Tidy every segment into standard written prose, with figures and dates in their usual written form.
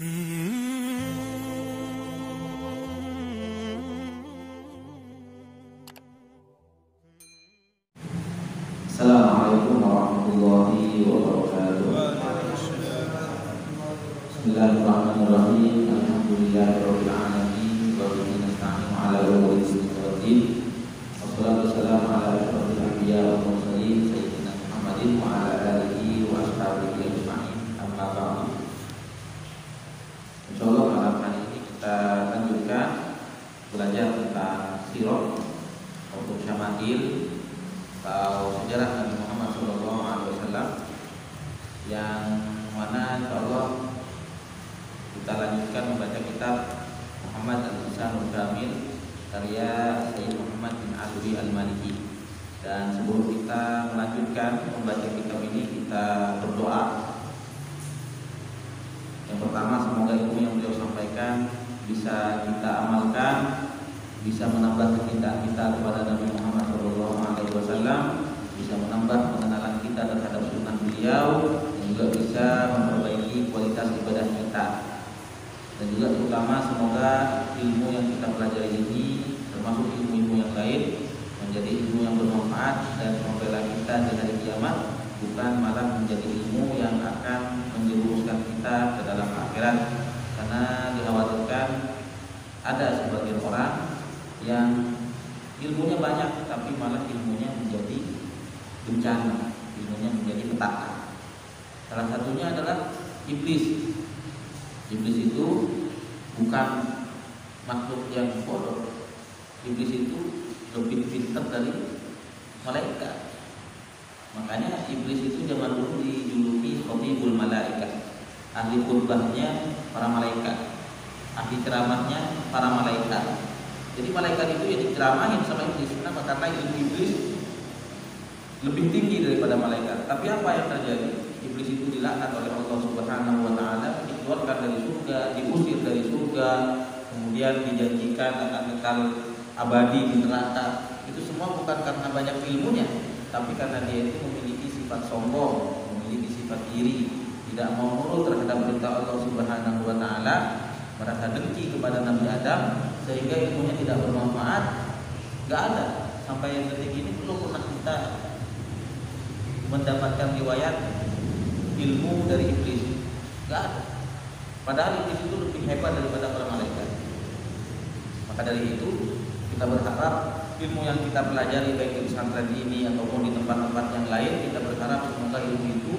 Assalamualaikum warahmatullahi wabarakatuh. Bismillahirrahmanirrahim. Alhamdulillahirabbil alamin wa bihi nasta'inu 'ala umuri dunya. Wassalatu wassalamu ala asyrofil anbiya wal mursalin sayyidina Muhammadin wa ala alihi wa ashabihi ajma'in. Amma ba'du. Insyaallah malam hari ini kita lanjutkan belajar tentang sirah atau syama'il atau sejarah Nabi Muhammad SAW, yang mana insyaallah kita lanjutkan membaca kitab Muhammad Al-Lisanul Kamil karya Sayyid Muhammad bin Alwi Al-Maliki. Dan sebelum kita melanjutkan membaca kitab ini, kita berdoa. Yang pertama, semoga ilmu yang beliau sampaikan bisa kita amalkan, bisa menambah kecintaan kita kepada Nabi Muhammad SAW, bisa menambah pengenalan kita terhadap sunnah beliau, dan juga bisa memperbaiki kualitas ibadah kita. Dan juga terutama semoga ilmu yang kita pelajari ini, termasuk ilmu-ilmu yang lain, menjadi ilmu yang bermanfaat dan membela kita di hari kiamat, bukan malah menjadi ilmu yang akan menjerumuskan kita ke dalam akhirat. Karena dikhawatirkan ada sebagian orang yang ilmunya banyak tapi malah ilmunya menjadi bencana, ilmunya menjadi petaka. Salah satunya adalah iblis. Iblis itu bukan makhluk yang bodoh. Iblis itu lebih pintar dari malaikat. Makanya iblis itu zaman dulu dijuluki khatibul malaikat, ahli khutbahnya para malaikat, ahli ceramahnya para malaikat. Jadi malaikat itu yang diceramahin sama iblis. Kenapa? Karena ilmu iblis lebih tinggi daripada malaikat. Tapi apa yang terjadi? Iblis itu dilaknat oleh Allah Subhanahu wa taala, dikeluarkan dari surga, diusir dari surga, kemudian dijanjikan akan kekal abadi di neraka. Itu semua bukan karena banyak ilmunya, tapi karena dia itu memiliki sifat sombong, memiliki sifat iri, tidak mau nurut terhadap perintah Allah Subhanahu wa taala, merasa dengki kepada Nabi Adam, sehingga ilmunya tidak bermanfaat. Gak ada sampai detik ini belum pernah kita mendapatkan riwayat ilmu dari iblis. Gak ada. Padahal iblis itu lebih hebat daripada para malaikat. Maka dari itu kita berharap ilmu yang kita pelajari baik di pesantren ini ataupun di tempat-tempat yang lain, kita berharap semoga ilmu itu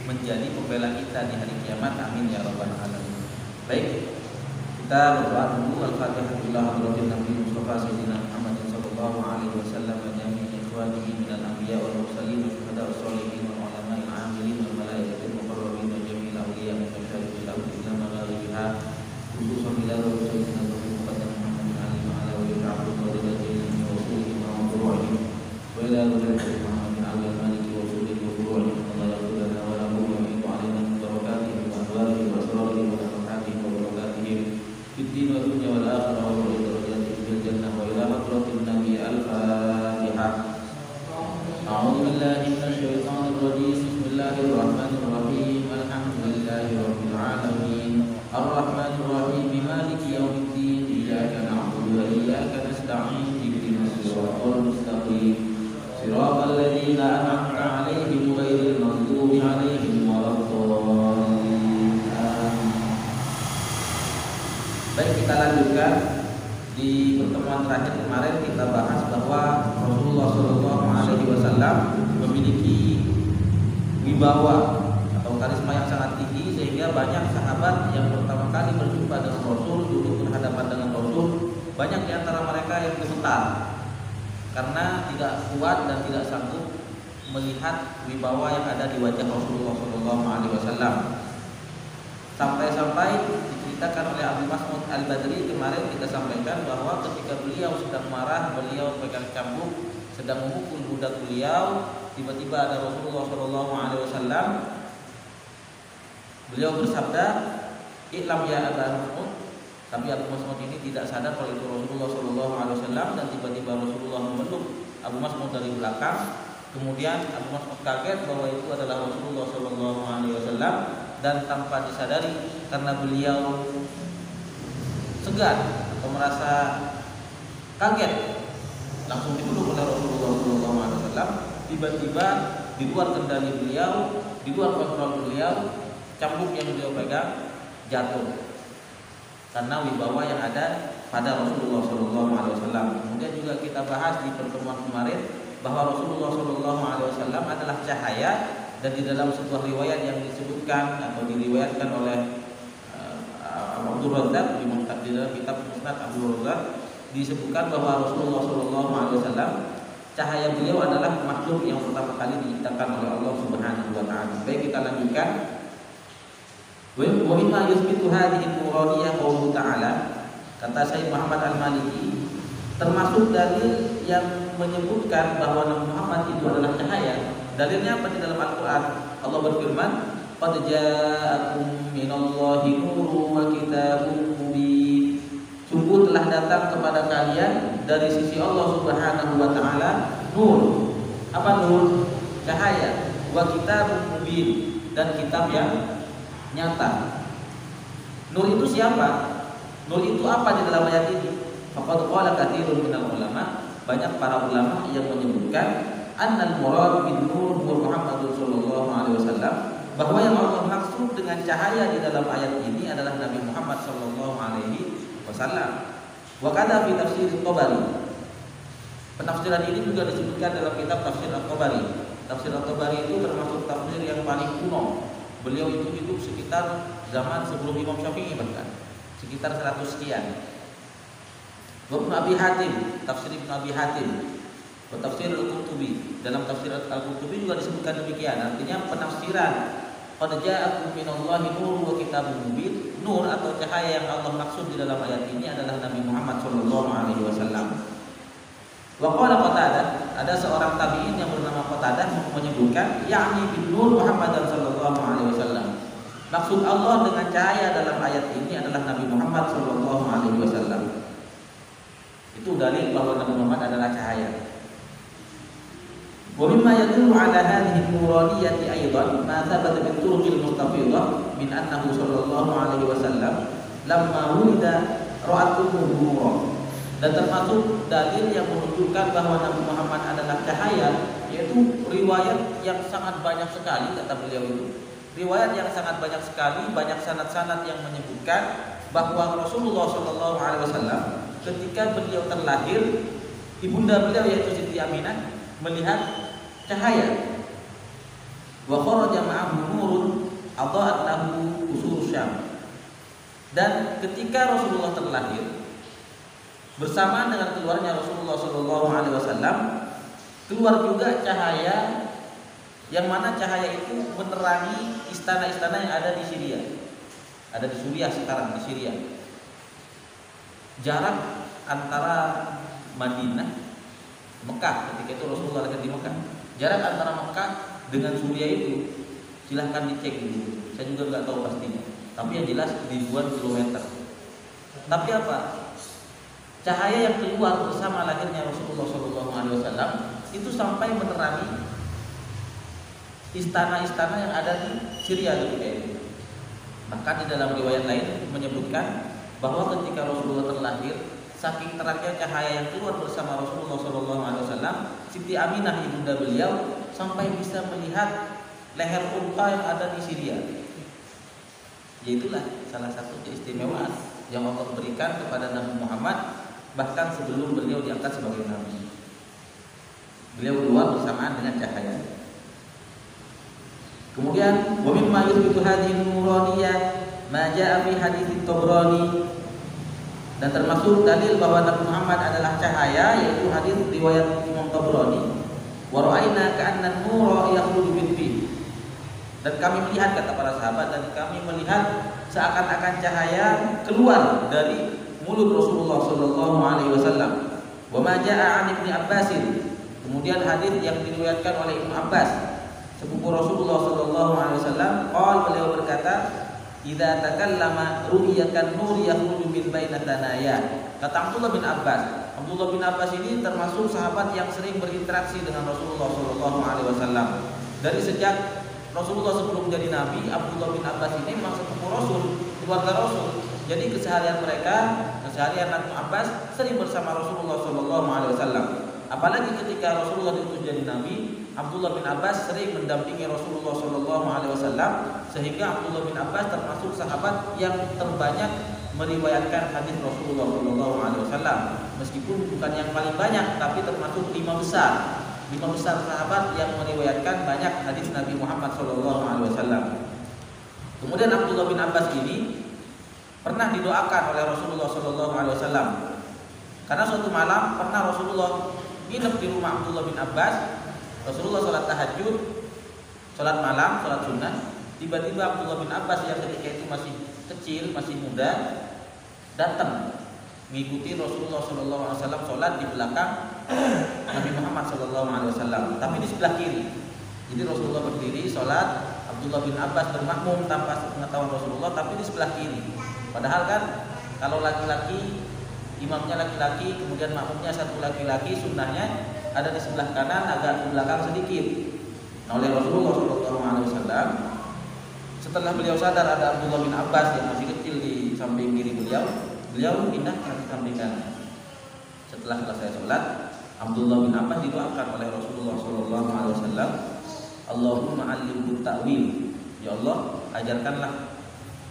menjadi pembela kita di hari kiamat. Amin ya rabbal alamin. Baik, kita berdoa dulu. Al-Fatihah. Bismillahirrahmanirrahim. Nabi Mustafa Sayyidina Muhammad sallallahu alaihi wasallam wa jami'i ikhwanihi minal anbiya wal mursalin wa syuhada was sholihin wal ulama'il 'amilin wal malaikatil muqarrabin wa jami'il awliya min syarril awliya ma ghaliha khususan ila sayyidina Muhammad Muhammad ali wa ala wa ta'ala wa ridajil wa usulihi wa furu'ihi wa ila ridajil Muhammad ali wa maliki wa usulihi wa furu'ihi wa la yaqulana wa la huwa min ta'alina min barakatihi wa anwarihi wa asrarihi wa nafahatihi wa barakatihi Fiddin wa dunya wal akhirah wa darajati fil jannah wa ila hadratin nabi. Al-Fatihah. A'udzu billahi minasy syaithanir rajim. Bismillahirrahmanirrahim. Alhamdulillahi rabbil alamin. Ar-Rahmanir Rahim. Maliki yaumiddin. Iyyaka na'budu wa iyyaka nasta'in. Ihdinas siratal mustaqim. Siratal ladzina an'amta 'alaihim ghairil maghdubi 'alaihim waladdallin. Baik, kita lanjutkan. Di pertemuan terakhir kemarin kita bahas bahwa Rasulullah SAW memiliki wibawa atau karisma yang sangat tinggi, sehingga banyak sahabat yang pertama kali berjumpa dengan Rasul, duduk berhadapan dengan Rasul, banyak di antara mereka yang gemetar karena tidak kuat dan tidak sanggup melihat wibawa yang ada di wajah Rasulullah SAW. Sampai-sampai diceritakan oleh Abu Mas'ud Al-Badri kemarin kita sampaikan bahwa ketika beliau sedang marah, beliau pegang cambuk, sedang memukul budak beliau, tiba-tiba ada Rasulullah SAW. Beliau bersabda, "I'lam ya Abu Mas'ud." Tapi Abu Mas'ud ini tidak sadar kalau itu Rasulullah SAW, dan tiba-tiba Rasulullah memeluk Abu Mas'ud dari belakang. Kemudian Abu Mas'ud kaget bahwa itu adalah Rasulullah SAW, dan tanpa disadari karena beliau segan atau merasa kaget langsung dipeluk oleh Rasulullah SAW. Tiba-tiba di luar kendali beliau, di luar kontrol beliau, cambuk yang beliau pegang jatuh karena wibawa yang ada pada Rasulullah SAW. Kemudian juga kita bahas di pertemuan kemarin bahwa Rasulullah SAW adalah cahaya, dan di dalam sebuah riwayat yang disebutkan atau diriwayatkan oleh Abdul Razzaq di dalam kitab Musnad Abdul Razzaq disebutkan bahwa Rasulullah SAW cahaya beliau adalah makhluk yang pertama kali diciptakan oleh Allah Subhanahu wa taala. Baik, kita lanjutkan. Wa mimma yuthbitu hadhihi al-muradiyah qawluhu ta'ala, kata Syekh Muhammad Al-Maliki, termasuk dalil yang menyebutkan bahwa Nabi Muhammad itu adalah cahaya. Dalilnya apa? Di dalam Al-Qur'an Allah berfirman, qad ja'akum minallahi nurun wa kitabun mubin. Sungguh telah datang kepada kalian dari sisi Allah Subhanahu wa taala nur. Apa nur? Cahaya. Wa kitabun mubin, dan kitab yang nyata. Nur itu siapa? Nur itu apa di dalam ayat ini? Faqad qala katsirun minal ulama, banyak para ulama yang menyebutkan annal murad bin nur Muhammadun sallallahu alaihi wasallam, bahwa yang Allah maksud dengan cahaya di dalam ayat ini adalah Nabi Muhammad sallallahu alaihi wasallam. Wa kada fi tafsir At-Tabari. Penafsiran ini juga disebutkan dalam kitab Tafsir At-Tabari. Tafsir At-Tabari itu termasuk tafsir yang paling kuno. Beliau itu hidup sekitar zaman sebelum Imam Syafi'i, bahkan sekitar 100 sekian. Ibnu Abi Hatim, tafsir Ibnu Abi Hatim, tafsir Al-Qurtubi. Dalam tafsir Al-Qurtubi juga disebutkan demikian. Artinya penafsiran qad ja'akum minallahi nurun wa kitabun mubin, nur atau cahaya yang Allah maksud di dalam ayat ini adalah Nabi Muhammad sallallahu alaihi wasallam. Wa qala Qatadah, ada seorang tabi'in yang bernama Qatadah menyebutkan yakni bin nur Muhammadan sallallahu alaihi wasallam. Maksud Allah dengan cahaya dalam ayat ini adalah Nabi Muhammad sallallahu alaihi wasallam. Itu dalil bahwa Nabi Muhammad adalah cahaya. Wa mimma yadullu ala hadhihi al-muradiyati aidan ma thabata bi turuqil mustafidah min annahu sallallahu alaihi wasallam lamma wulida ra'at ummuhu nuran. Dan termasuk dalil yang menunjukkan bahwa Nabi Muhammad adalah cahaya, yaitu riwayat yang sangat banyak sekali, kata beliau itu. Riwayat yang sangat banyak sekali, banyak sanad-sanad yang menyebutkan bahwa Rasulullah SAW ketika beliau terlahir, ibunda beliau yaitu Siti Aminah melihat cahaya. Wa kharaja ma'ahu nurun adha'at lahu usur Syam. Dan ketika Rasulullah terlahir, bersamaan dengan keluarnya Rasulullah SAW, keluar juga cahaya, yang mana cahaya itu menerangi istana-istana yang ada di Syria. Ada di Suriah sekarang, di Syria. Jarak antara Madinah, Mekah, ketika itu Rasulullah lahir di Mekah. Jarak antara Mekah dengan Suriah itu silahkan dicek dulu. Saya juga nggak tahu pastinya. Tapi yang jelas ribuan kilometer. Tapi apa? Cahaya yang keluar bersama lahirnya Rasulullah SAW itu sampai menerangi istana-istana yang ada di Syria ketika itu. Bahkan di dalam riwayat lain menyebutkan bahwa ketika Rasulullah terlahir, saking terangnya cahaya yang keluar bersama Rasulullah SAW, Siti Aminah ibunda beliau sampai bisa melihat leher unta yang ada di Syria. Yaitulah salah satu keistimewaan yang Allah berikan kepada Nabi Muhammad. Bahkan sebelum beliau diangkat sebagai nabi, beliau keluar bersamaan dengan cahaya. Kemudian wa mimma yuthbitu hadhihi al-muradiyah ma jaa'a fi hadits Tabrani, dan termasuk dalil bahwa Nabi Muhammad adalah cahaya yaitu hadis riwayat Imam Tabrani. Wa ra'ayna ka'anna an-nura yakhruju min fihi, dan kami melihat, kata para sahabat, dan kami melihat seakan-akan cahaya keluar dari mulut Rasulullah sallallahu alaihi wasallam. Wa ma jaa'a 'an Ibnu Abbas, kemudian hadis yang diriwayatkan oleh Ibnu Abbas, sepupu Rasulullah sallallahu alaihi wasallam, beliau berkata, "Idza takallama ru'yakan nur yakhruju min baina thanaya." Kata Abdullah bin Abbas. Abdullah bin Abbas ini termasuk sahabat yang sering berinteraksi dengan Rasulullah sallallahu alaihi wasallam. Dari sejak Rasulullah sebelum jadi Nabi, Abdullah bin Abbas ini memang sepupu Rasul, keluarga Rasul. Jadi keseharian Abu Abbas sering bersama Rasulullah SAW. Apalagi ketika Rasulullah diutus jadi Nabi, Abdullah bin Abbas sering mendampingi Rasulullah SAW, sehingga Abdullah bin Abbas termasuk sahabat yang terbanyak meriwayatkan hadis Rasulullah SAW. Meskipun bukan yang paling banyak, tapi termasuk 5 besar sahabat yang meriwayatkan banyak hadis Nabi Muhammad SAW. Kemudian Abdullah bin Abbas ini pernah didoakan oleh Rasulullah SAW. Karena suatu malam pernah Rasulullah nginep di rumah Abdullah bin Abbas. Rasulullah sholat tahajud, sholat malam, sholat sunnah. Tiba-tiba Abdullah bin Abbas yang ketika itu masih kecil, masih muda, datang mengikuti Rasulullah SAW sholat di belakang Nabi Muhammad SAW, tapi di sebelah kiri. Jadi Rasulullah berdiri sholat, Abdullah bin Abbas bermakmum tanpa pengetahuan Rasulullah, tapi di sebelah kiri. Padahal kan kalau laki-laki, imamnya laki-laki, kemudian makmumnya satu laki-laki, sunnahnya ada di sebelah kanan, agak ke belakang sedikit. Nah, oleh Rasulullah SAW, setelah beliau sadar ada Abdullah bin Abbas yang masih kecil di samping kiri beliau pindahkan ke samping kanan. Setelah selesai sholat, Abdullah bin Abbas didoakan oleh Rasulullah SAW, Allahumma alimhu ta'wil. Ya Allah, ajarkanlah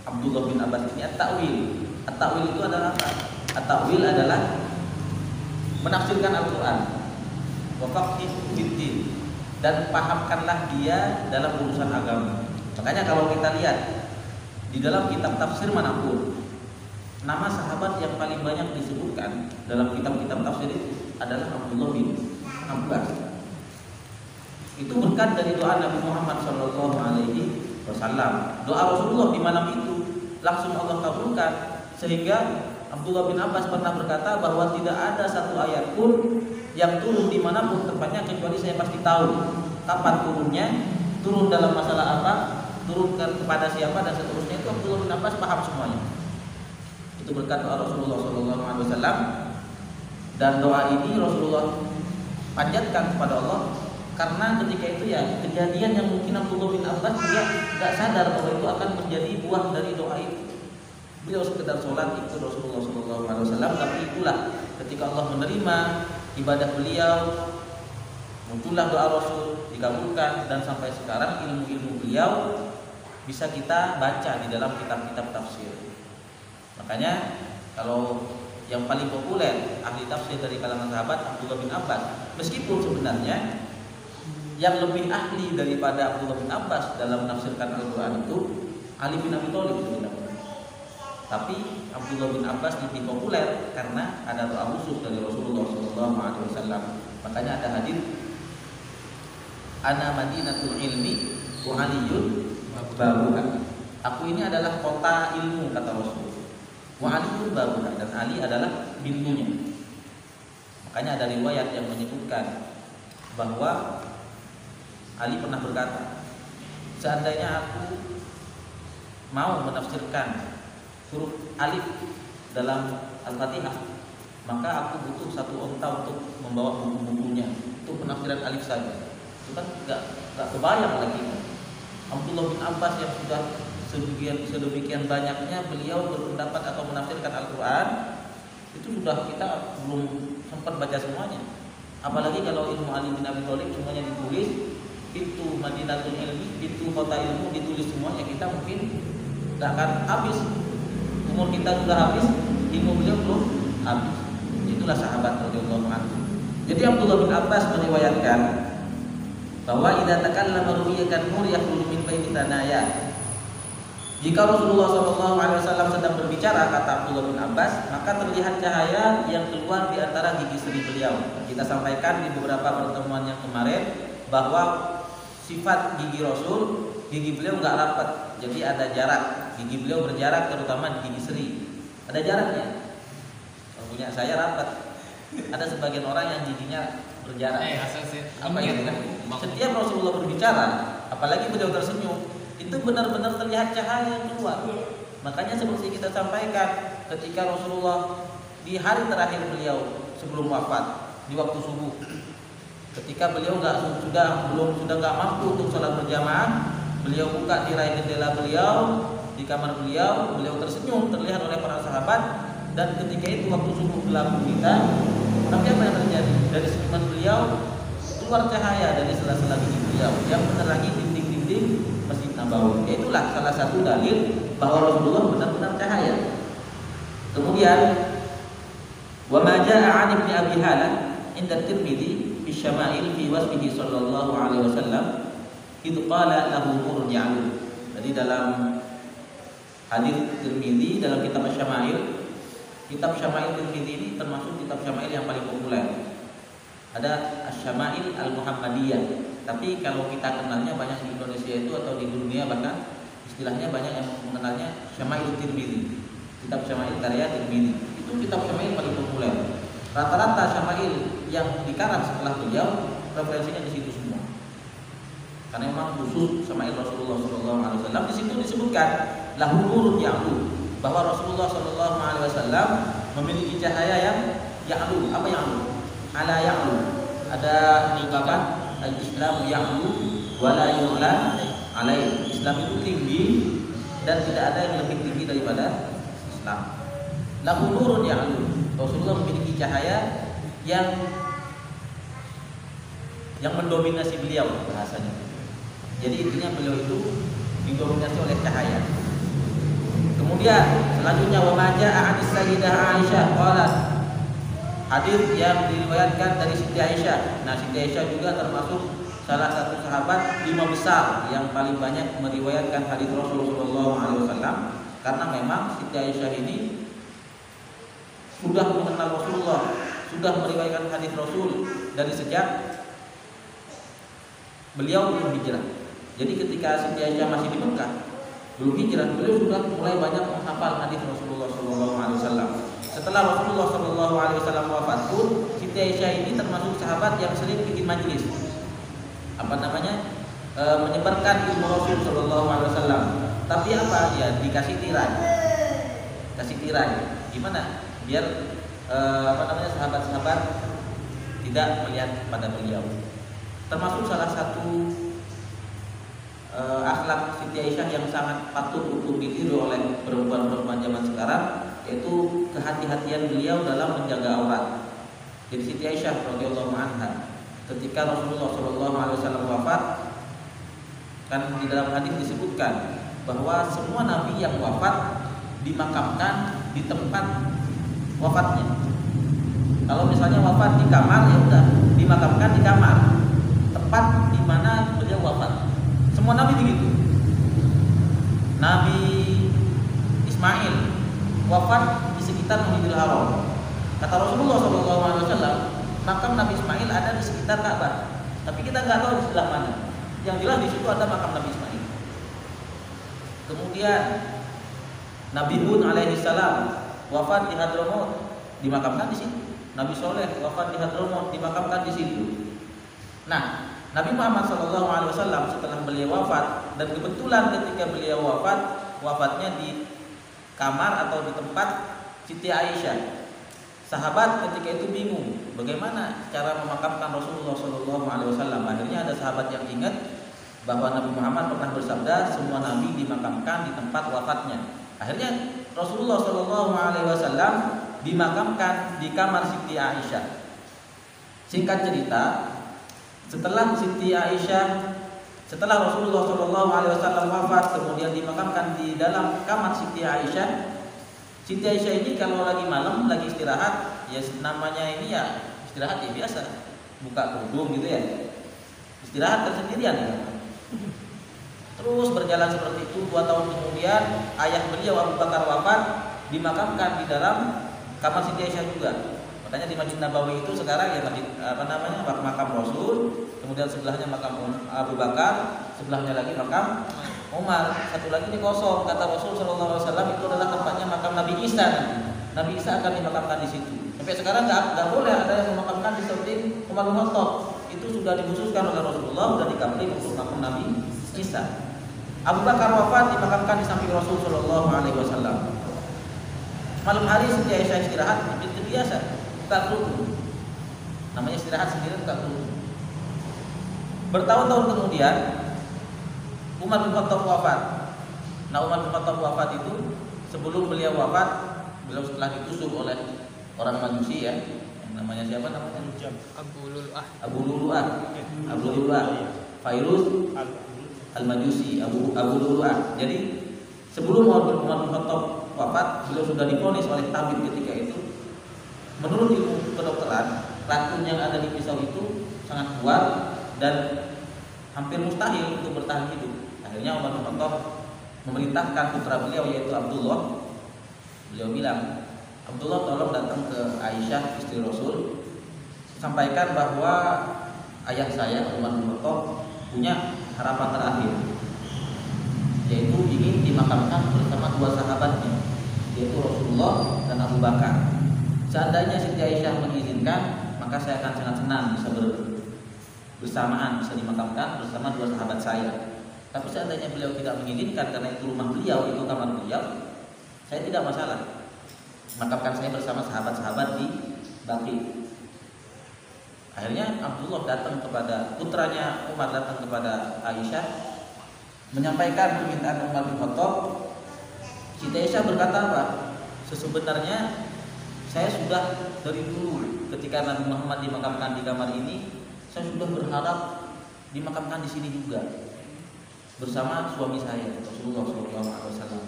Abdullah bin Abbas ini at-ta'wil. At-ta'wil itu adalah apa? At-ta'wil adalah menafsirkan Al-Quran. Wa faqihu fid-din, dan pahamkanlah dia dalam urusan agama. Makanya kalau kita lihat di dalam kitab tafsir manapun, nama sahabat yang paling banyak disebutkan dalam kitab-kitab tafsir itu adalah Abdullah bin Abbas. Itu berkat dari doa Nabi Muhammad SAW. Doa Rasulullah di malam itu langsung Allah kabulkan, sehingga Abdullah bin Abbas pernah berkata bahwa tidak ada satu ayat pun yang turun dimanapun tempatnya kecuali saya pasti tahu kapan turunnya, turun dalam masalah apa, turun kepada siapa, dan seterusnya. Itu Abdullah bin Abbas paham semuanya. Itu berkat doa Rasulullah SAW. Dan doa ini Rasulullah panjatkan kepada Allah, karena ketika itu ya kejadian yang mungkin Abdullah bin Abbas juga gak sadar bahwa itu akan menjadi buah dari doa itu. Beliau sekedar sholat ikut Rasulullah SAW, tapi itulah ketika Allah menerima ibadah beliau, muncullah doa Rasul, dikabulkan, dan sampai sekarang ilmu-ilmu beliau bisa kita baca di dalam kitab-kitab tafsir. Makanya kalau yang paling populer ahli tafsir dari kalangan sahabat Abdullah bin Abbas, meskipun sebenarnya yang lebih ahli daripada Abdullah bin Abbas dalam menafsirkan Al-Quran itu Ali bin Abi Thalib sebenarnya. Tapi Abdullah bin Abbas lebih populer karena ada doa khusus dari Rasulullah SAW. Makanya ada hadis, ana madinatul ilmi wa aliyun babuha. Aku ini adalah kota ilmu, kata Rasul. Wa aliyun babuha, dan Ali adalah pintunya. Makanya ada riwayat yang menyebutkan bahwa Ali pernah berkata, seandainya aku mau menafsirkan huruf alif dalam Al-Fatihah, maka aku butuh satu onta untuk membawa buku-bukunya untuk penafsiran alif saja. Itu kan gak kebayang lagi. Abdullah bin Abbas yang sudah sedemikian banyaknya beliau berpendapat atau menafsirkan Al-Quran, itu sudah kita belum sempat baca semuanya. Apalagi kalau ilmu Ali bin Abi Thalib semuanya ditulis, itu Madinatul Ilmi, itu kota ilmu ditulis semuanya, kita mungkin gak akan habis. Umur kita sudah habis, ilmu beliau belum habis. Itulah sahabat radhiyallahu anhu. Jadi Abdullah bin Abbas meriwayatkan bahwa idza takallama ru'yakan nur yakhruju min baini tanaya. Jika Rasulullah SAW sedang berbicara, kata Abdullah bin Abbas, maka terlihat cahaya yang keluar di antara gigi seri beliau. Kita sampaikan di beberapa pertemuan yang kemarin bahwa sifat gigi Rasul, gigi beliau nggak rapat, jadi ada jarak. Gigi beliau berjarak, terutama di gigi seri. Ada jaraknya. Kalau punya saya rapat. Ada sebagian orang yang giginya berjarak. Apa itu kan? Setiap Rasulullah berbicara, apalagi beliau tersenyum, itu benar-benar terlihat cahaya yang keluar. Makanya seperti kita sampaikan, ketika Rasulullah di hari terakhir beliau sebelum wafat, di waktu subuh, ketika beliau sudah nggak mampu untuk sholat berjamaah, beliau buka tirai jendela beliau di kamar beliau, beliau tersenyum terlihat oleh para sahabat, dan ketika itu waktu subuh gelap gulita. Tapi apa yang terjadi? Dari senyuman beliau keluar cahaya dari sela-sela gigi beliau yang menerangi dinding-dinding Masjid Nabawi. Itulah salah satu dalil bahwa Rasulullah benar-benar cahaya. Kemudian wa ma jaa'a 'an Ibnu Abi Halah inda Tirmidzi fi syama'il fi wasfihi sallallahu alaihi wasallam idh qala lahu nurun ya'lu. Jadi dalam hadis Tirmidzi dalam kitab Syama'il, kitab Syama'il Tirmidzi ini termasuk kitab Syama'il yang paling populer. Ada Asy-Syama'il Al-Muhammadiyah, tapi kalau kita kenalnya banyak di Indonesia itu atau di dunia bahkan istilahnya banyak yang mengenalnya Syama'il Tirmidzi. Kitab Syama'il karya Tirmidzi. Itu kitab Syama'il paling populer. Rata-rata Syama'il yang dikarang setelah beliau referensinya di situ semua. Karena memang khusus Syama'il Rasulullah sallallahu alaihi wasallam di situ disebutkan lahu nurun ya'lu, bahwa Rasulullah sallallahu alaihi wasallam memiliki cahaya yang ya'lu. Apa ya'lu? Ala ya'lu. Ada ungkapan al-Islamu ya'lu wa la yu'la alaih. Islam itu tinggi dan tidak ada yang lebih tinggi daripada Islam. Lahu nurun ya'lu. Rasulullah memiliki cahaya yang mendominasi beliau bahasanya. Jadi intinya beliau itu didominasi oleh cahaya. Kemudian selanjutnya wa ma jaa'a 'an Sayyidah Aisyah qalat, hadis yang diriwayatkan dari Siti Aisyah. Nah, Siti Aisyah juga termasuk salah satu sahabat 5 besar yang paling banyak meriwayatkan hadis Rasulullah SAW, karena memang Siti Aisyah ini sudah mengenal Rasulullah, sudah meriwayatkan hadis Rasul dari sejak beliau belum hijrah. Jadi ketika Siti Aisyah masih di Mekah, belum hijrah, beliau sudah mulai banyak menghafal hadis Rasulullah SAW. Setelah Rasulullah SAW wafat pun, Siti Aisyah ini termasuk sahabat yang sering bikin majelis, menyebarkan ilmu Rasul SAW. Tapi apa? Ya dikasih tirai, gimana? Biar sahabat-sahabat tidak melihat pada beliau. Termasuk salah satu akhlak Siti Aisyah yang sangat patut untuk ditiru oleh perempuan-perempuan zaman sekarang, yaitu kehati-hatian beliau dalam menjaga aurat. Jadi Siti Aisyah radhiyallahu anha, ketika Rasulullah SAW wafat, kan di dalam hadis disebutkan bahwa semua nabi yang wafat dimakamkan di tempat wafatnya. Kalau misalnya wafat di kamar, ya udah dimakamkan di kamar, tempat di mana beliau wafat. Semua nabi begitu. Nabi Ismail wafat di sekitar Masjidil Haram. Kata Rasulullah SAW, makam Nabi Ismail ada di sekitar Ka'bah. Tapi kita nggak tahu di sebelah mana. Yang jelas di situ ada makam Nabi Ismail. Kemudian Nabi Hud alaihissalam wafat di Hadramaut, dimakamkan di situ. Nabi Soleh wafat di Hadramaut, dimakamkan di situ. Nah, Nabi Muhammad SAW setelah beliau wafat, dan kebetulan ketika beliau wafatnya di kamar atau di tempat Siti Aisyah. Sahabat ketika itu bingung bagaimana cara memakamkan Rasulullah SAW. Akhirnya ada sahabat yang ingat bahwa Nabi Muhammad pernah bersabda semua nabi dimakamkan di tempat wafatnya. Akhirnya Rasulullah SAW dimakamkan di kamar Siti Aisyah. Singkat cerita, setelah Rasulullah SAW wafat, kemudian dimakamkan di dalam kamar Siti Aisyah. Siti Aisyah ini kalau lagi malam, lagi istirahat, ya namanya ini ya istirahat ya biasa, buka kerudung gitu ya, istirahat tersendirian ya. Terus berjalan seperti itu 2 tahun kemudian, ayah beliau Abu Bakar wafat, dimakamkan di dalam kamar Siti Aisyah juga. Makanya di Masjid Nabawi itu sekarang ya makam Rasul, kemudian sebelahnya makam Abu Bakar, sebelahnya lagi makam Umar, satu lagi ini kosong. Kata Rasul SAW itu adalah tempatnya makam Nabi Isa. Nabi Isa akan dimakamkan di situ. Sampai sekarang nggak boleh ada yang memakamkan di samping Umar bin Khattab. Itu sudah dikhususkan oleh Rasulullah, sudah dikabari untuk makam Nabi Isa. Abu Bakar wafat, dimakamkan di samping Rasul SAW. Malam hari Siti Aisyah istirahat, seperti biasa, buka kerudung. Namanya istirahat sendiri, buka kerudung. Bertahun-tahun kemudian Umar bin Khattab wafat. Nah, Umar bin Khattab wafat itu sebelum beliau wafat, beliau setelah ditusuk oleh orang Majusi ya, yang namanya siapa namanya? Abu Lu'lu'ah, Fairuz Al-Majusi, Abu Lu'lu'ah. Jadi sebelum Umar bin Khattab wafat, beliau sudah divonis oleh tabib ketika itu. Menurut ilmu kedokteran, racun yang ada di pisau itu sangat kuat dan hampir mustahil untuk bertahan hidup. Akhirnya Umar bin Khattab memerintahkan putra beliau yaitu Abdullah. Beliau bilang, Abdullah tolong datang ke Aisyah istri Rasul, sampaikan bahwa ayah saya Umar bin Khattab punya harapan terakhir, yaitu ingin dimakamkan bersama dua sahabatnya, yaitu Rasulullah dan Abu Bakar. Seandainya Siti Aisyah mengizinkan, maka saya akan sangat senang bisa bersamaan, bisa dimakamkan bersama dua sahabat saya. Tapi seandainya beliau tidak mengizinkan karena itu rumah beliau, itu kamar beliau, saya tidak masalah. Makamkan saya bersama sahabat-sahabat di Baqi. Akhirnya Abdullah datang kepada putranya Umar, datang kepada Aisyah menyampaikan permintaan Umar bin Khattab. Siti Aisyah berkata apa? Sebenarnya saya sudah dari dulu ketika Nabi Muhammad dimakamkan di kamar ini, saya sudah berharap dimakamkan di sini juga bersama suami saya Rasulullah SAW.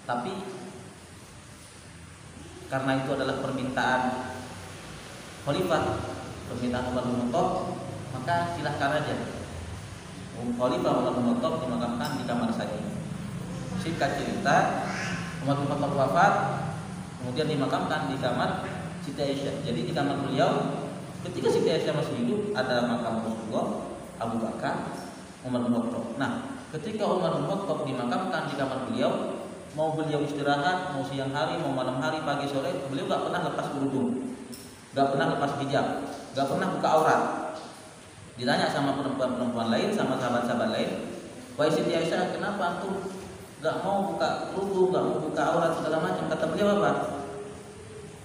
Tapi karena itu adalah permintaan Khalifah, permintaan Umar bin Khattab, maka silahkan aja Khalifah Umar bin Khattab dimakamkan di kamar saya. Singkat cerita, Umar bin Khattab wafat, kemudian dimakamkan di kamar Siti Aisyah. Jadi di kamar beliau ketika Siti Aisyah masih hidup ada makam Rasulullah, Abu Bakar, Umar bin Khattab. Nah, ketika Umar bin Khattab dimakamkan di kamar beliau, mau beliau istirahat, mau siang hari, mau malam hari, pagi sore, beliau gak pernah lepas kerudung, gak pernah lepas hijab, gak pernah buka aurat. Ditanya sama perempuan-perempuan lain, sama sahabat-sahabat lain, wahai Siti Aisyah, kenapa antum gak mau buka kerudung, gak mau buka aurat segala macam? Kata beliau apa?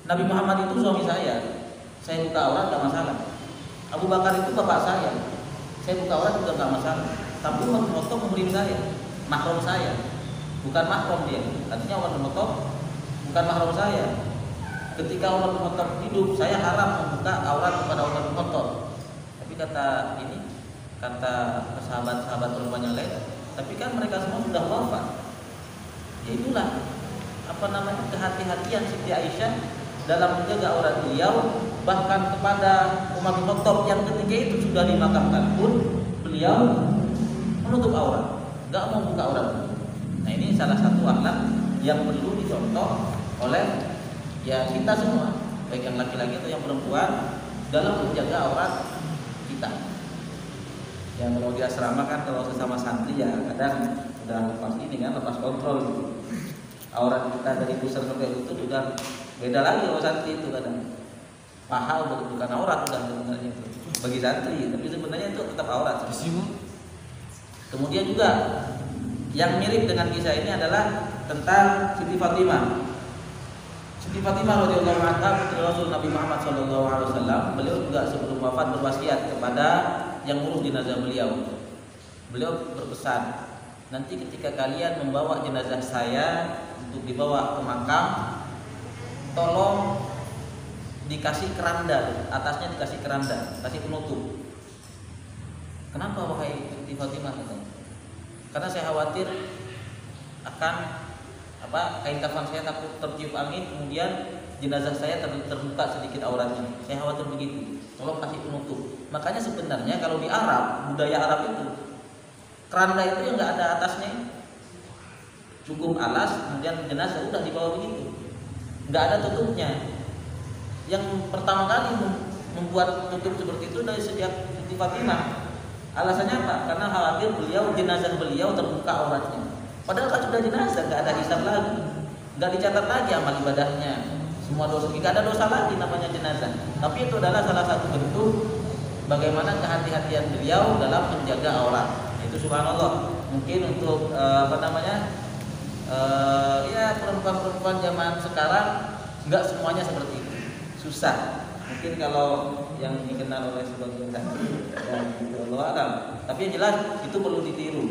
Nabi Muhammad itu suami saya buka aurat gak masalah. Abu Bakar itu bapak saya buka aurat juga gak masalah. Tapi Umar bin Khattab memberi saya mahram saya, bukan mahram dia. Artinya Umar bin Khattab bukan mahram saya. Ketika Umar bin Khattab hidup, saya haram membuka aurat kepada Umar bin Khattab. Tapi kata sahabat-sahabat perempuan yang lain, tapi kan mereka semua sudah wafat. Ya itulah kehati-hatian Siti Aisyah dalam menjaga aurat beliau. Bahkan kepada Umar bin Khattab yang ketika itu sudah dimakamkan pun beliau menutup aurat, gak mau buka aurat. Nah, ini salah satu akhlak yang perlu dicontoh oleh ya kita semua, baik yang laki-laki atau yang perempuan, dalam menjaga aurat kita. Ya kalau di asrama kan kalau sesama santri ya kadang udah lepas ini kan, lepas kontrol gitu. Aurat kita dari pusar sampai lutut udah beda lagi sama santri itu kadang. Paha bukan aurat udah sebenarnya itu bagi santri, tapi sebenarnya itu tetap aurat. Kemudian juga yang mirip dengan kisah ini adalah tentang Siti Fatimah. Siti Fatimah radhiyallahu anha putri Rasul Nabi Muhammad SAW. Beliau juga sebelum wafat berwasiat kepada yang ngurus jenazah beliau. Beliau berpesan, nanti ketika kalian membawa jenazah saya untuk dibawa ke makam, tolong dikasih keranda, atasnya dikasih keranda, kasih penutup. Kenapa wahai Siti Fatimah? Karena saya khawatir akan kain kafan saya takut tertiup angin, kemudian jenazah saya terbuka sedikit auratnya. Saya khawatir begitu. Tolong kasih penutup. Makanya sebenarnya kalau di Arab, budaya Arab itu keranda itu yang nggak ada atasnya, cukup alas, kemudian jenazah udah dibawa begitu, nggak ada tutupnya. Yang pertama kali membuat tutup seperti itu dari sejak Siti Fatimah. Alasannya apa? Karena khawatir jenazah beliau terbuka auratnya. Padahal kan sudah jenazah, nggak ada hisab lagi, nggak dicatat lagi amal ibadahnya, semua dosa, nggak ada dosa lagi namanya jenazah. Tapi itu adalah salah satu bentuk bagaimana kehati-hatian beliau dalam menjaga aurat. Itu subhanallah. Mungkin untuk ya perempuan-perempuan zaman sekarang nggak semuanya seperti itu. Susah. Mungkin kalau yang dikenal oleh sebagian dan Allah alam. Tapi yang jelas itu perlu ditiru.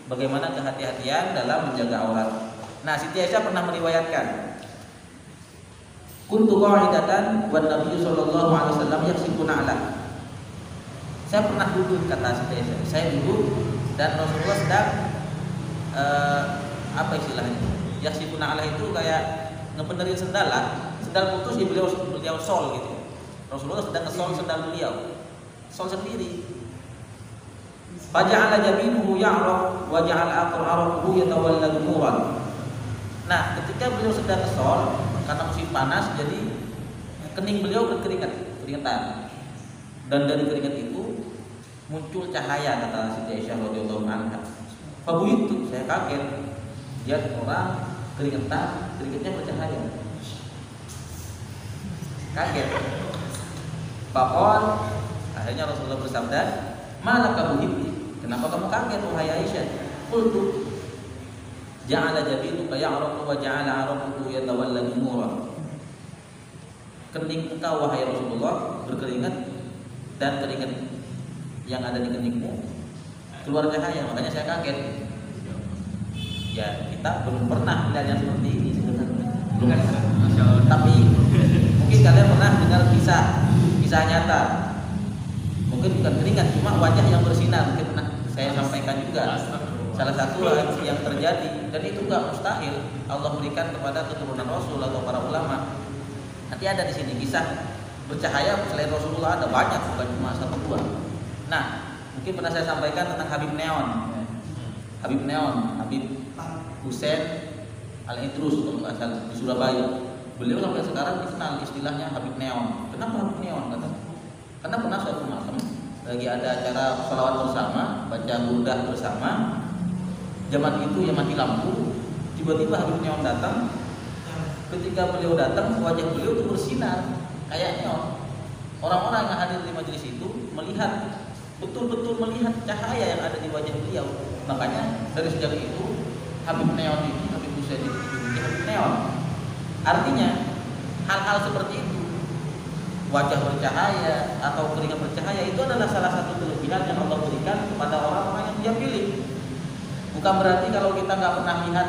Bagaimana kehati-hatian dalam menjaga aurat. Nah, Siti Aisyah pernah meriwayatkan, kuntu qa'idatan wan Nabi sallallahu alaihi wasallam yaksifu na'lah. Saya pernah duduk, kata Siti Aisyah. Saya duduk dan Rasulullah sedang apa istilahnya? Yaksifu na'lah itu kayak ngebenerin sendal lah. Sendal putus di beliau sol gitu. Rasulullah sedang ngesol sendal beliau. Sol sendiri. Faja'ala jabinuhu ya'raq wa ja'ala aqraruhu yatawalladu nuran. Nah, ketika beliau sedang ngesol karena musim panas, jadi kening beliau keringetan. Dan dari keringat itu muncul cahaya, kata Siti Aisyah radhiyallahu anha. Fabuitu, saya kaget. Lihat orang keringetan, keringatnya bercahaya. Kaget. Faqal, akhirnya Rasulullah bersabda, "Malaka buhiti?" Kenapa kamu kaget wahai Aisyah? Qultu ja'ala jabinuka ya'raqu wa ja'ala 'araquhu yatawalladu nuran. Kening engkau wahai Rasulullah berkeringat dan keringat yang ada di keningmu keluar cahaya, makanya saya kaget. Ya, kita belum pernah melihat yang seperti ini sebenarnya. Belum. Tapi mungkin kalian pernah dengar kisah nyata. Mungkin bukan keringat, cuma wajah yang bersinar. Mungkin pernah saya sampaikan juga. Salah satu yang terjadi, dan itu gak mustahil Allah berikan kepada keturunan Rasul atau para ulama. Nanti ada di sini kisah bercahaya selain Rasulullah ada banyak, bukan cuma satu dua. Nah, mungkin pernah saya sampaikan tentang Habib Habib Husain Al-Idrus kalau nggak salah di Surabaya. Beliau sampai sekarang dikenal istilahnya Habib Neon. Kenapa Habib Neon? Karena pernah suatu malam lagi ada acara sholawat bersama, baca burdah bersama. Zaman itu ya mati lampu. Tiba-tiba Habib Neon datang. Ketika beliau datang, wajah beliau itu bersinar kayak neon. Orang-orang yang hadir di majelis itu melihat, betul-betul melihat cahaya yang ada di wajah beliau. Makanya dari sejak itu Habib Neon ini, Habib Husain itu dijuluki Habib Neon. Artinya hal-hal seperti itu, wajah bercahaya atau keringat bercahaya, itu adalah salah satu kelebihan yang Allah berikan kepada orang-orang yang Dia pilih. Bukan berarti kalau kita nggak pernah lihat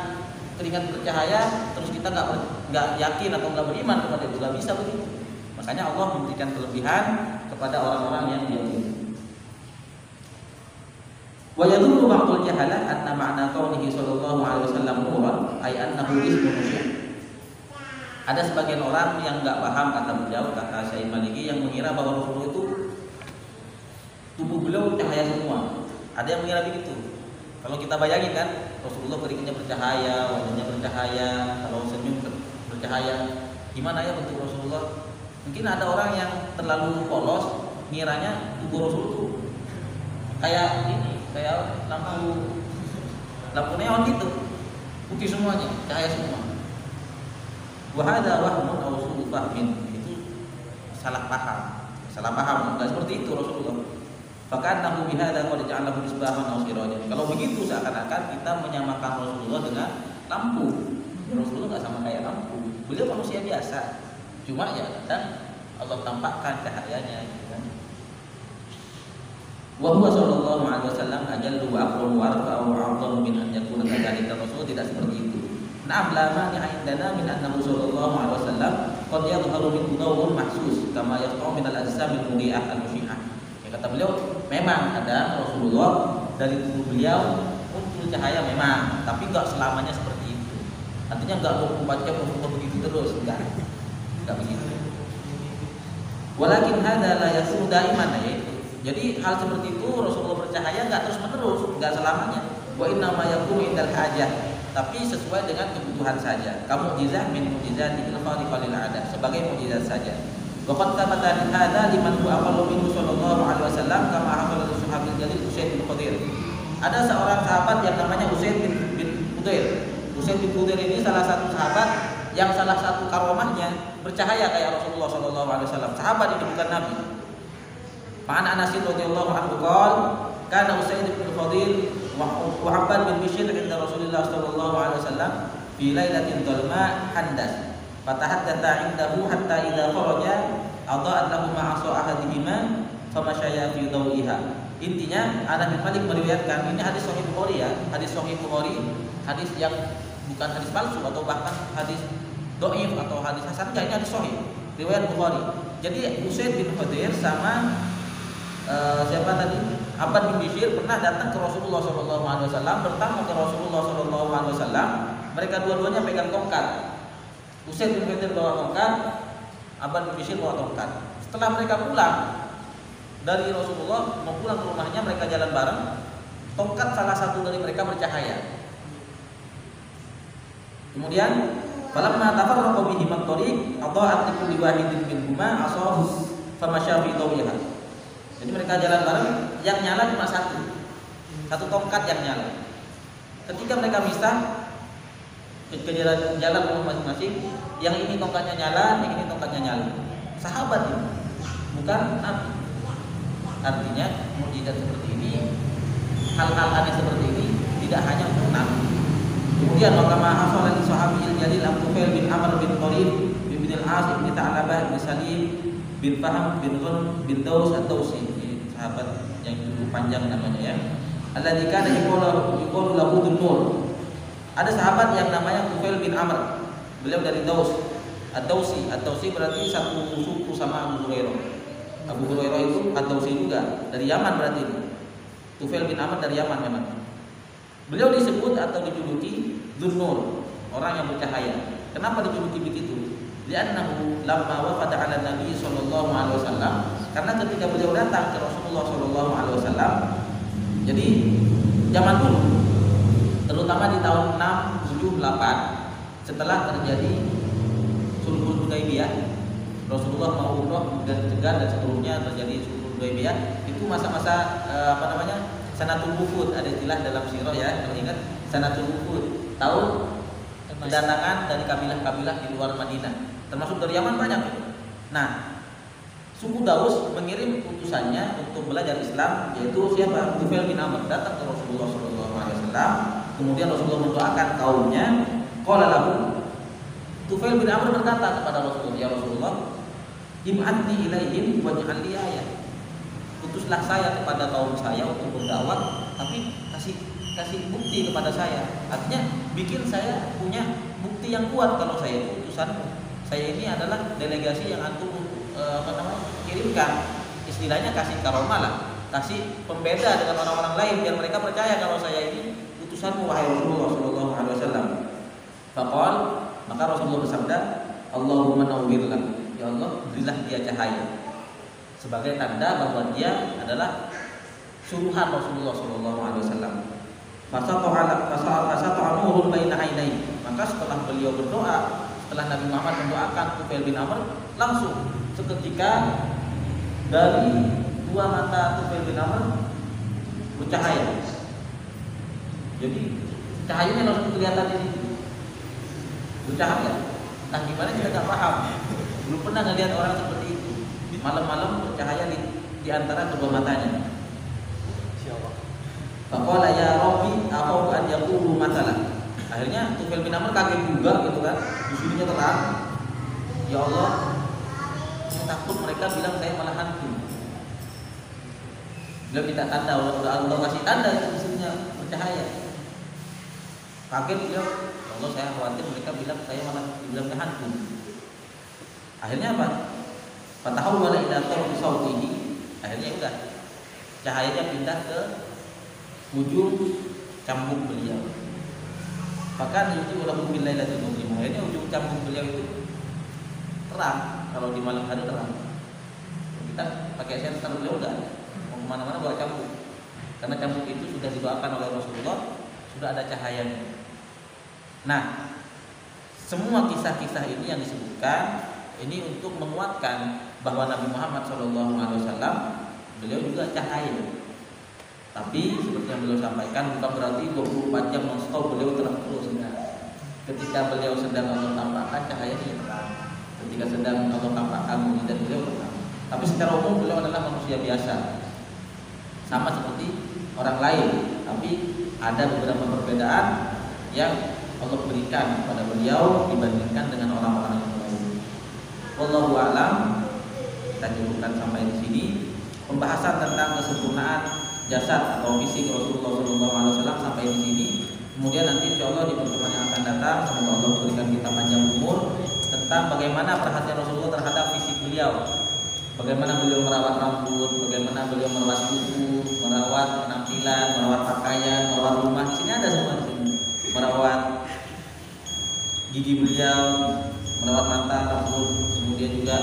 keringat bercahaya terus kita nggak yakin atau nggak beriman kepada itu, nggak bisa begitu. Makanya Allah memberikan kelebihan kepada orang-orang yang Dia pilih. Wa yadullu ba'dul jahalah anna ma'na qaulihi sallallahu alaihi wasallam nuran ay annahu ismun musyrik. Ada sebagian orang yang enggak paham kata beliau, kata Syekh Maliki, yang mengira bahwa Rasulullah itu tubuh beliau cahaya semua. Ada yang mengira begitu. Kalau kita bayangin kan, Rasulullah keringnya bercahaya, wajahnya bercahaya, kalau senyum bercahaya. Gimana ya bentuk Rasulullah? Mungkin ada orang yang terlalu polos ngiranya tubuh Rasul itu kayak ini, kayak lampu neon gitu, putih semuanya, cahaya semua. Wahada wahmun aw su'u fahmin, itu salah paham, enggak seperti itu Rasulullah. Fakannahu bihadza qad ja'alahu misbahan aw sirajan. Kalau begitu seakan-akan kita menyamakan Rasulullah dengan lampu. Rasulullah enggak sama kayak lampu. Beliau manusia biasa. Cuma ya kadang Allah tampakkan cahayanya gitu kan. Wa huwa sallallahu alaihi wasallam ajallu wa aqrabu wa arfa'u wa a'zamu min an yakuna kadzalika. Rasul tidak seperti itu. Na'am la mani'a indana min annahu sallallahu alaihi wasallam qad yadhharu min nawr mahsus kama yaqta'u min al-ajsam al-mudhi'ah al-musyi'ah. Ya, kata beliau, memang ada Rasulullah dari tubuh beliau muncul cahaya memang, tapi enggak selamanya seperti itu. Artinya enggak 24 jam Rasulullah begitu terus, enggak begitu. Walakin hadza la yasmu daiman, yaitu jadi hal seperti itu Rasulullah bercahaya enggak terus-menerus, enggak selamanya. Wa inna ma yakunu indal hajah, tapi sesuai dengan kebutuhan saja. Kamu mukjizat min mukjizatil khaliqil ada, sebagai mukjizat saja. Wa qad thabata hadza liman huwa aqallu minhu sallallahu alaihi wasallam kama hafala sahabil jalil Usaid bin Khudair. Ada seorang sahabat yang namanya Usaid bin Khudair. Usaid bin Khudair ini salah satu sahabat yang salah satu karomahnya bercahaya kayak Rasulullah sallallahu alaihi wasallam. Sahabat itu bukan nabi. Ma'an Anas radhiyallahu anhu qala kana Usaid bin Khudair wa Abbad bin Bishr inda Rasulullah sallallahu alaihi wasallam fi lailatin dhalma handas fatahaddatha indahu hatta idza kharaja adha'at lahu ma'asa ahadihima famasyaya fi dawiha. Intinya Anas bin Malik meriwayatkan, ini hadis sahih Bukhari ya, hadis sahih Bukhari, hadis yang bukan hadis palsu atau bahkan hadis dhaif atau hadis hasan, ini hadis sahih riwayat Bukhari. Jadi Usaid bin Khudair sama siapa tadi? Abbad bin Bishr pernah datang ke Rasulullah SAW, bertamu ke Rasulullah SAW. Mereka dua-duanya pegang tongkat. Usaid bin Khudair bawa tongkat, Abbad bin Bishr bawa tongkat. Setelah mereka pulang dari Rasulullah, mau pulang ke rumahnya, mereka jalan bareng. Tongkat salah satu dari mereka bercahaya. Kemudian falamma tafarraqa bihim at-tariq adha'at likulli wahidin minhuma 'asahu famasya fi dawiha. Jadi mereka jalan bareng, yang nyala cuma satu tongkat yang nyala. Ketika mereka misah ke jalan masing-masing, yang ini tongkatnya nyala, yang ini tongkatnya nyala. Sahabat ini, bukan Nabi. Artinya mukjizat seperti ini, hal-hal aneh seperti ini tidak hanya untuk Nabi. Kemudian makama hafal lagi sahabil jalil Abu Tufail bin Amr bin Qarib bin Al-As bin Ta'labah bin Salim bin Faham bin Ghun bin Daus ad-Dausi, sahabat yang cukup panjang namanya ya. Alladzi kana yuqalu lahu Dzun-Nur. Ada sahabat yang namanya Tufail bin Amr. Beliau dari Daus. Ad-Dausi. Ad-Dausi berarti satu suku sama Abu Hurairah. Abu Hurairah itu Ad-Dausi juga, dari Yaman berarti. Tufail bin Amr dari Yaman memang. Beliau disebut atau dijuluki Dzun-Nur, orang yang bercahaya. Kenapa dijuluki begitu? Li'annahu lamma wafada 'ala Nabi sallallahu alaihi wasallam, karena ketika beliau datang ke Rasulullah sallallahu alaihi wasallam, jadi zaman dulu, terutama di tahun 678 setelah terjadi Sulhul Hudaybiyah, Rasulullah mau umrah dan cegat dan seterusnya terjadi Sulhul Hudaybiyah, itu masa-masa Sanatul Wufud, ada istilah dalam sirah ya, kalau ingat Sanatul Wufud, tahun kedatangan dari kabilah-kabilah di luar Madinah, termasuk dari Yaman banyak. Nah, suku Daus mengirim utusannya untuk belajar Islam, yaitu siapa? Tufail bin Amr datang ke Rasulullah SAW. Kemudian Rasulullah mendoakan kaumnya. Qala lahu, Tufail bin Amr berkata kepada Rasulullah, ya Rasulullah, im'atni ilaihim waj'al li ayah. Utuslah saya kepada kaum saya untuk berdakwah, tapi kasih bukti kepada saya. Artinya bikin saya punya bukti yang kuat kalau saya itu utusanmu. Saya ini adalah delegasi yang antum kirimkan. Istilahnya kasih karomah lah, kasih pembeda dengan orang-orang lain biar mereka percaya kalau saya ini utusanmu wahai Rasulullah sallallahu alaihi wasallam. Faqal, maka Rasulullah bersabda, Allahumma nawwirlah, ya Allah berilah dia cahaya, sebagai tanda bahwa dia adalah suruhan Rasulullah sallallahu alaihi wasallam. Fasata'a nurun baina ainaihi. Maka setelah beliau berdoa, setelah Nabi Muhammad mendoakan Tufail bin Amr, langsung seketika dari dua mata Tufail bin Amr bercahaya. Jadi cahayanya langsung kelihatan di situ, bercahaya. Nah, gimana kita nggak paham? Belum pernah ngelihat orang seperti itu. Malam-malam bercahaya di antara kedua matanya. Faqala ya Rabbi akhafu an yaqulu mathalan. Akhirnya Tufail bin Amr kaget juga gitu kan. Di sininya terang. Ya Allah, saya takut mereka bilang saya malah hantu. Beliau minta tanda, Allah kasih tanda di sininya bercahaya. Kaget beliau, ya Allah saya khawatir mereka bilang saya malah dibilang hantu. Akhirnya apa? Fatahawwala ila tarfi sautihi. Akhirnya udah cahayanya pindah ke ujung cambuk beliau. Bahkan itu ulah bil lailatul mudlimah. Ini ujung cambuk beliau itu terang, kalau di malam hari terang. Kita pakai senter beliau udah mau kemana-mana bawa cambuk. Karena cambuk itu sudah didoakan oleh Rasulullah, sudah ada cahayanya. Nah, semua kisah-kisah ini yang disebutkan ini untuk menguatkan bahwa Nabi Muhammad SAW beliau juga cahaya. Tapi seperti yang beliau sampaikan, bukan berarti 24 jam non-stop beliau terang terus. Ketika beliau sedang Allah tampakkan cahayanya terang, ketika sedang Allah tampakkan mukjizat beliau terang. Tapi secara umum beliau adalah manusia biasa, sama seperti orang lain. Tapi ada beberapa perbedaan yang Allah berikan kepada beliau dibandingkan dengan orang-orang yang lain. Wallahu a'lam. kita cukupkan sampai di sini. Pembahasan tentang kesempurnaan jasad atau fisik Rasulullah SAW sampai di sini. Kemudian nanti insya Allah di pertemuan yang akan datang, semoga Allah berikan kita panjang umur, tentang bagaimana perhatian Rasulullah terhadap fisik beliau, bagaimana beliau merawat rambut, bagaimana beliau merawat kuku, merawat penampilan, merawat pakaian, merawat rumah. Di sini ada semua di sini. Merawat gigi beliau, merawat mata, rambut, kemudian juga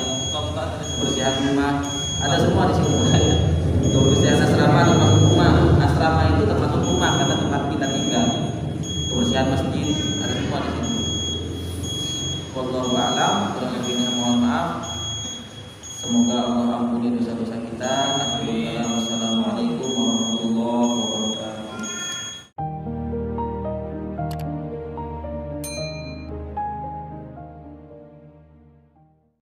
kebersihan rumah, ada semua di sini. Kebersihan asrama termasuk